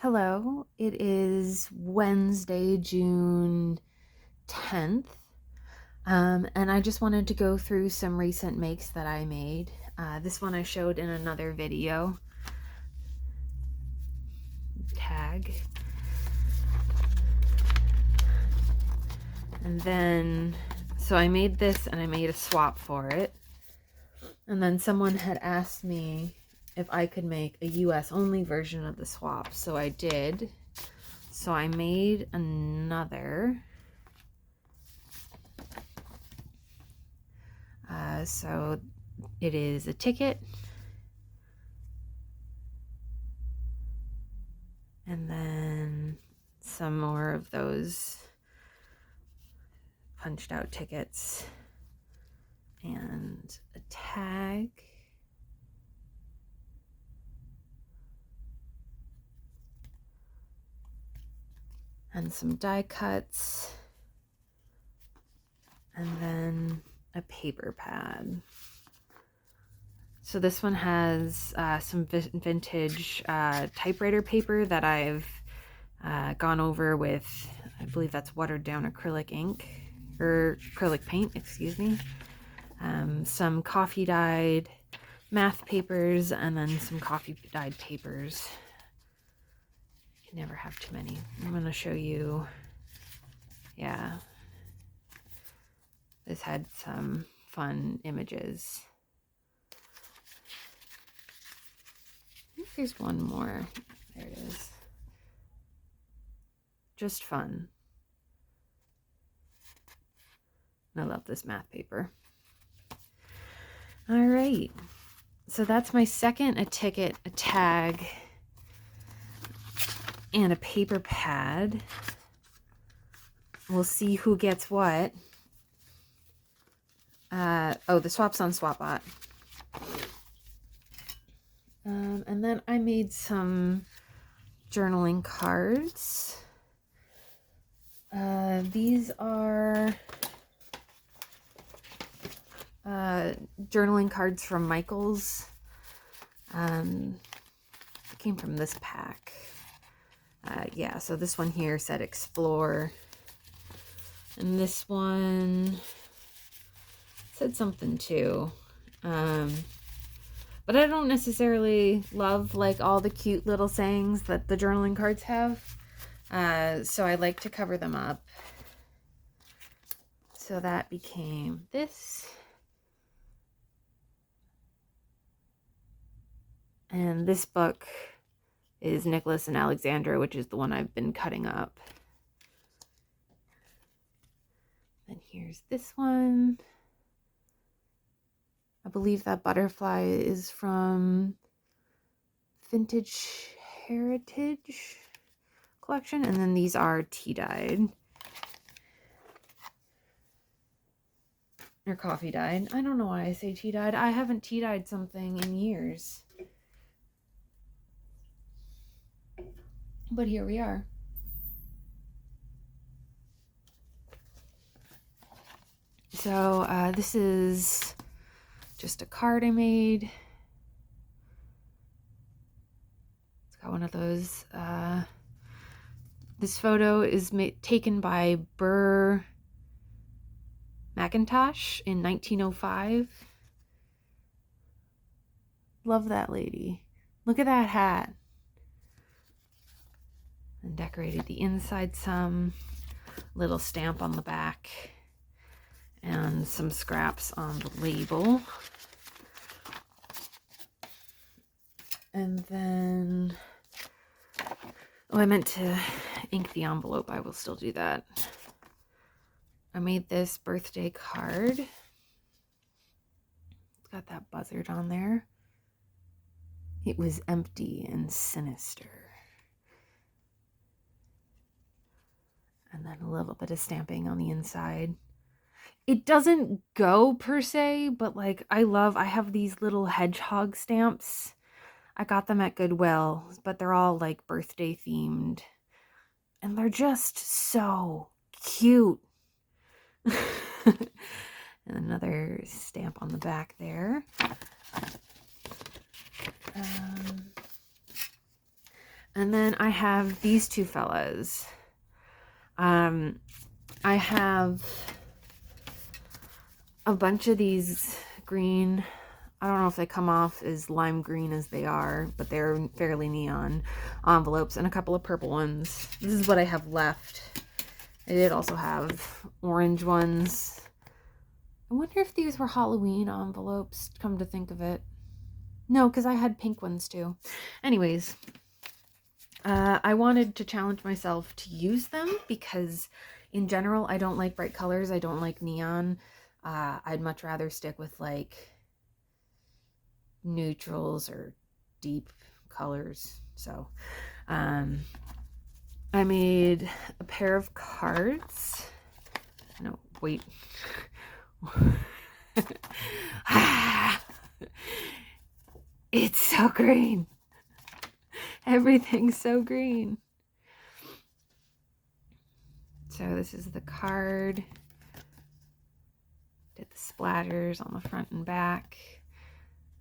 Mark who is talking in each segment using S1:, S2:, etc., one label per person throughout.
S1: Hello, it is Wednesday, June 10th, and I just wanted to go through some recent makes that I made. This one I showed in another video. Tag. And then, so I made this and I made a swap for it. And then someone had asked me if I could make a US only version of the swap, so I did. So I made another. So it is a ticket, and then some more of those punched out tickets, and a tag, and some die cuts, and then a paper pad. So this one has some vintage typewriter paper that I've gone over with, I believe that's watered down acrylic ink, or acrylic paint, excuse me. Some coffee dyed math papers, and then some coffee dyed papers. You can never have too many. I'm going to show you, yeah. This had some fun images. I think there's one more. There it is. Just fun. I love this math paper. All right. So that's my second, a ticket, a tag, and a paper pad. We'll see who gets what. Oh, the swap's on SwapBot. And then I made some journaling cards. These are journaling cards from Michaels. It came from this pack. Yeah, so this one here said explore. And this one said something too. But I don't necessarily love like all the cute little sayings that the journaling cards have. So I like to cover them up. So that became this. And this book is Nicholas and Alexandra, which is the one I've been cutting up. And here's this one. I believe that butterfly is from Vintage Heritage Collection. And then these are tea-dyed. Or coffee-dyed. I don't know why I say tea-dyed. I haven't tea-dyed something in years. But here we are. So this is just a card I made. It's got one of those. This photo is taken by Burr McIntosh in 1905. Love that lady. Look at that hat. And decorated the inside some. Little stamp on the back. And some scraps on the label. And then, oh, I meant to ink the envelope. I will still do that. I made this birthday card. It's got that buzzard on there. It was empty and sinister. And then a little bit of stamping on the inside. It doesn't go per se, but like I have these little hedgehog stamps. I got them at Goodwill, but they're all like birthday themed. And they're just so cute. And another stamp on the back there. And then I have these two fellas. I have a bunch of these green, I don't know if they come off as lime green as they are, but they're fairly neon envelopes, and a couple of purple ones. This is what I have left. I did also have orange ones. I wonder if these were Halloween envelopes, come to think of it. No, because I had pink ones too. Anyways, I wanted to challenge myself to use them because in general, I don't like bright colors. I don't like neon. I'd much rather stick with like neutrals or deep colors. So I made a pair of cards. No, wait. It's so green. Everything's so green. So this is the card. Did the splatters on the front and back.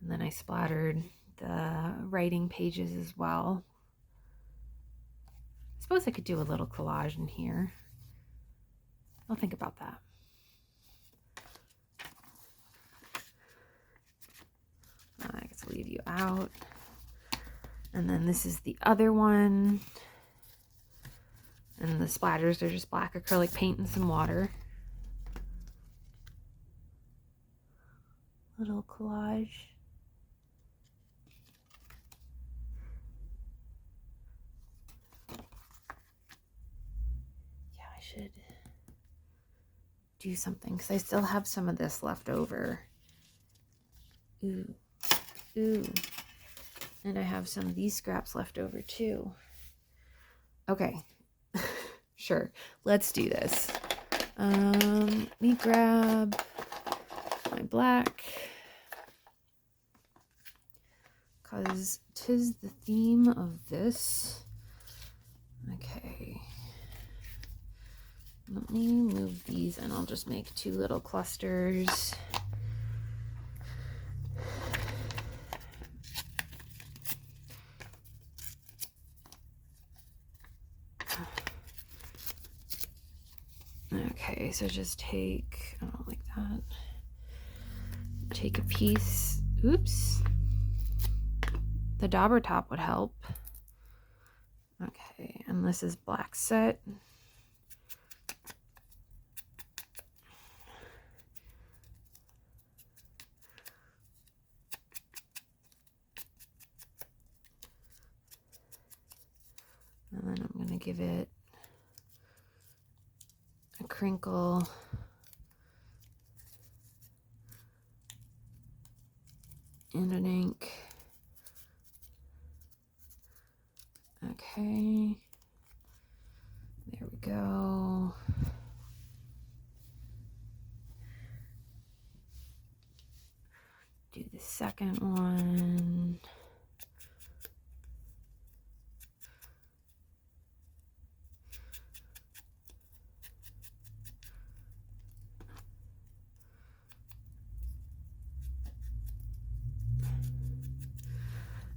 S1: And then I splattered the writing pages as well. I suppose I could do a little collage in here. I'll think about that. I get to leave you out. And then this is the other one. And the splatters are just black acrylic paint and some water. Little collage. Yeah, I should do something because I still have some of this left over. Ooh, ooh. And I have some of these scraps left over too. Okay, sure, let's do this. Let me grab my black, because 'tis the theme of this. Okay. Let me move these and I'll just make two little clusters. Okay, so just take, I don't like that. Take a piece, oops. The dauber top would help. Okay, and this is black soot. And then I'm going to give it a crinkle. And an ink. Okay. There we go. Do the second one.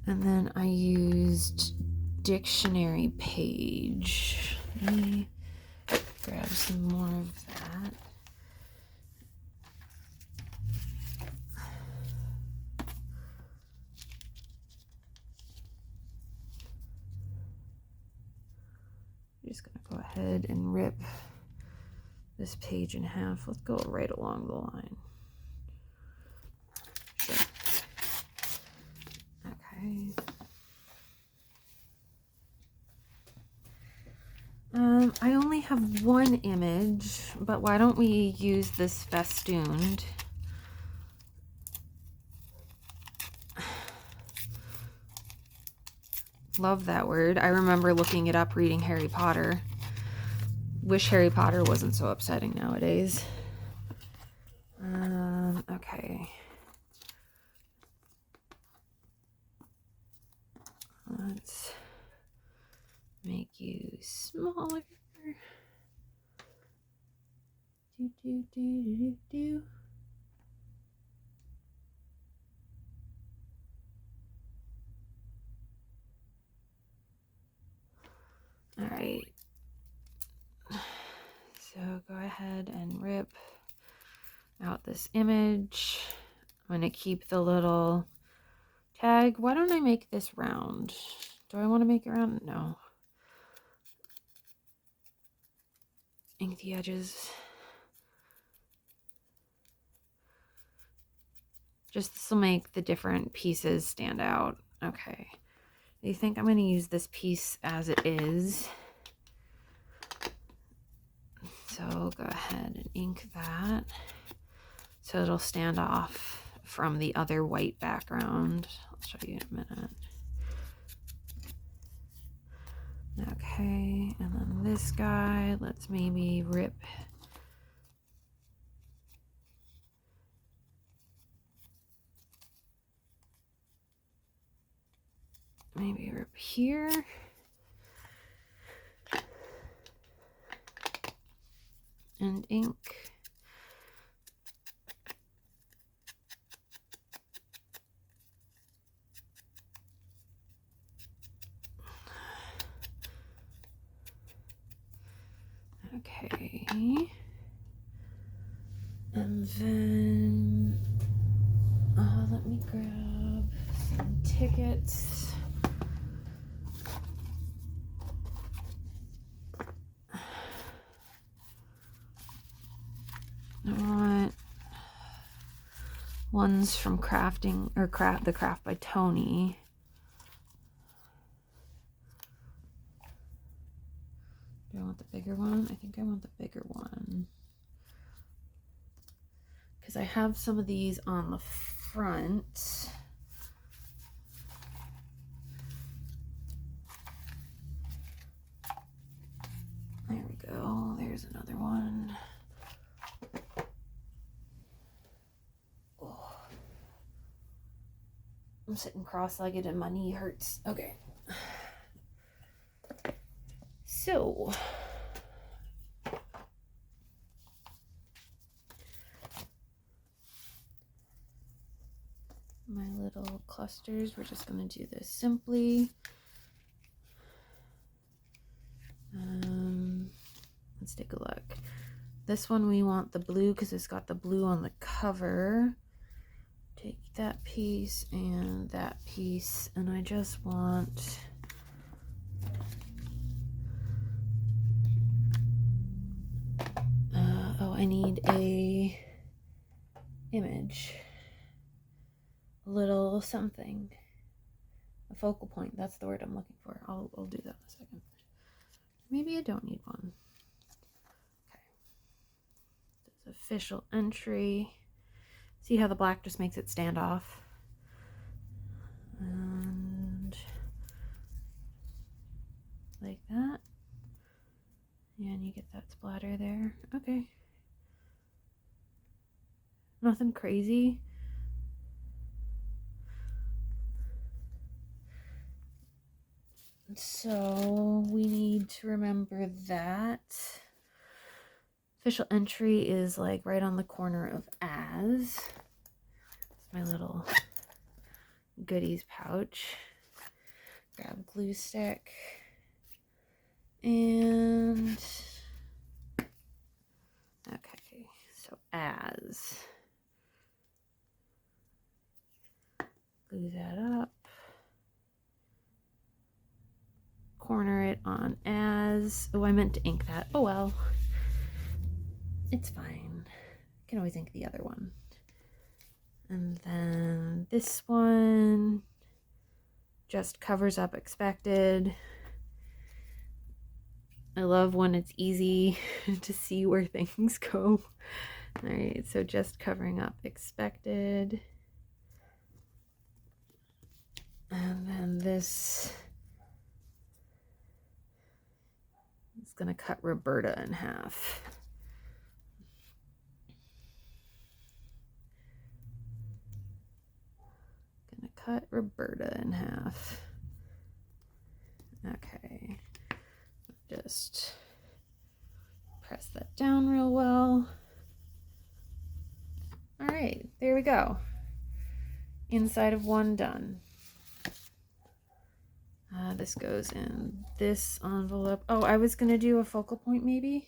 S1: And then I used dictionary page. Let me grab some more of that. I'm just gonna go ahead and rip this page in half. Let's go right along the line. Sure. Okay. I only have one image, but why don't we use this festooned? Love that word. I remember looking it up reading Harry Potter. Wish Harry Potter wasn't so upsetting nowadays. Okay. Let's make you smaller. Do, do, do, do, do. All right. So go ahead and rip out this image. I'm going to keep the little tag. Why don't I make this round? Do I want to make it round? No. Ink the edges. Just this will make the different pieces stand out. Okay. I think I'm going to use this piece as it is. So go ahead and ink that so it'll stand off from the other white background. I'll show you in a minute. Okay, and then this guy, let's maybe rip here. And ink. Okay. And then let me grab some tickets. I want ones from Crafting or the Craft by Tony. Do I want the bigger one? I think I want the bigger one. Because I have some of these on the front. There we go. There's another one. Oh. I'm sitting cross-legged and my knee hurts. Okay. So, my little clusters, we're just going to do this simply. Let's take a look. This one we want the blue because it's got the blue on the cover. Take that piece and that piece, and I just want I need a image, a little something, a focal point. That's the word I'm looking for. I'll do that in a second. Maybe I don't need one. Okay. This official entry. See how the black just makes it stand off? And like that. And you get that splatter there. Okay. Nothing crazy. So we need to remember that official entry is like right on the corner of as. It's my little goodies pouch. Grab glue stick and okay, so as. Glue that up. Corner it on as. Oh, I meant to ink that. Oh well. It's fine. I can always ink the other one. And then this one just covers up expected. I love when it's easy to see where things go. All right, so just covering up expected. And then this is going to cut Roberta in half. Gonna cut Roberta in half. Okay. Just press that down real well. All right, there we go. Inside of one done. This goes in this envelope. Oh, I was going to do a focal point maybe.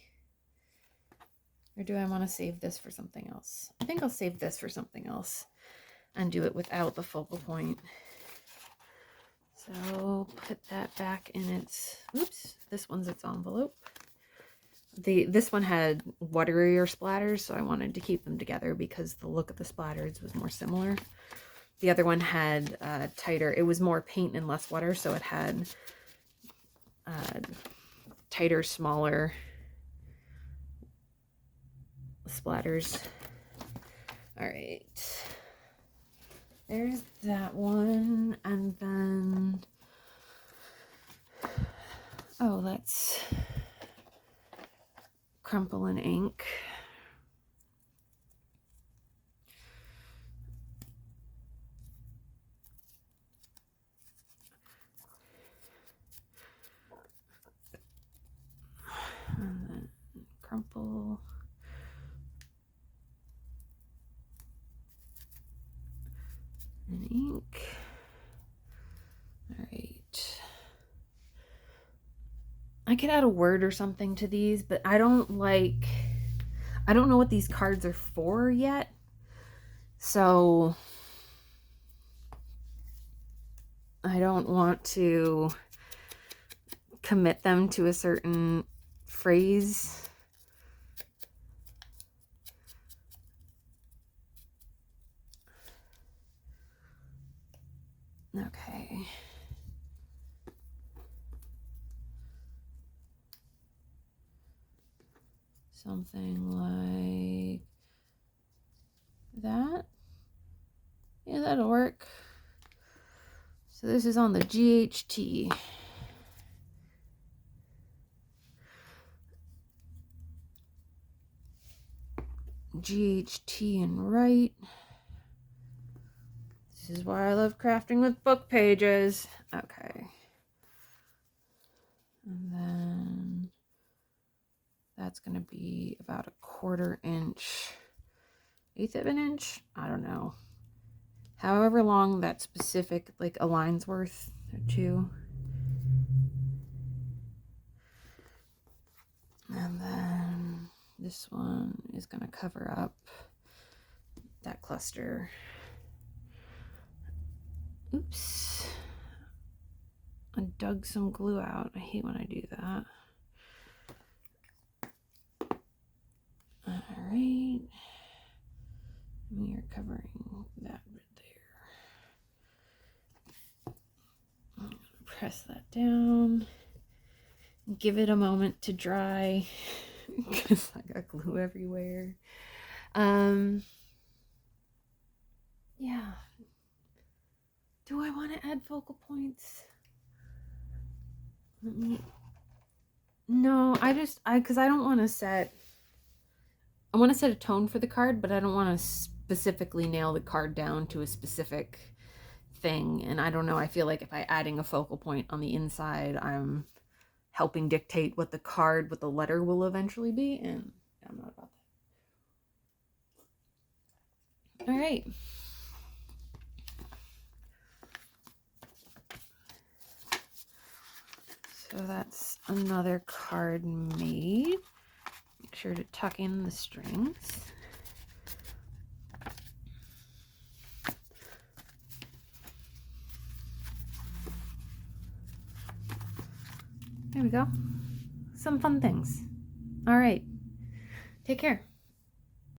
S1: Or do I want to save this for something else? I think I'll save this for something else and do it without the focal point. So put that back in its, oops, this one's its envelope. This one had waterier splatters, so I wanted to keep them together because the look of the splatters was more similar. The other one had tighter, it was more paint and less water, so it had tighter, smaller splatters. All right. There's that one, and then, oh, let's crumple and ink. And then crumple. And ink. All right. I could add a word or something to these, but I don't know what these cards are for yet. So I don't want to commit them to a certain phrase. Okay. Something like that. Yeah, that'll work. So this is on the GHT. GHT and write. This is why I love crafting with book pages. Okay. And then that's going to be about a 1/4 inch, 1/8 of an inch. I don't know. However long that specific, like a line's worth or two. And then this one is going to cover up that cluster. Oops. I dug some glue out. I hate when I do that. All right. We are covering that right there. I'm going to press that down. Give it a moment to dry because I got glue everywhere. Yeah. Do I want to add focal points? No, because I don't want to set, I want to set a tone for the card, but I don't want to specifically nail the card down to a specific thing. And I don't know, I feel like if I'm adding a focal point on the inside, I'm helping dictate what the card, what the letter will eventually be, and I'm not about that. All right. So that's another card made. Make sure to tuck in the strings. There we go. Some fun things. All right. Take care.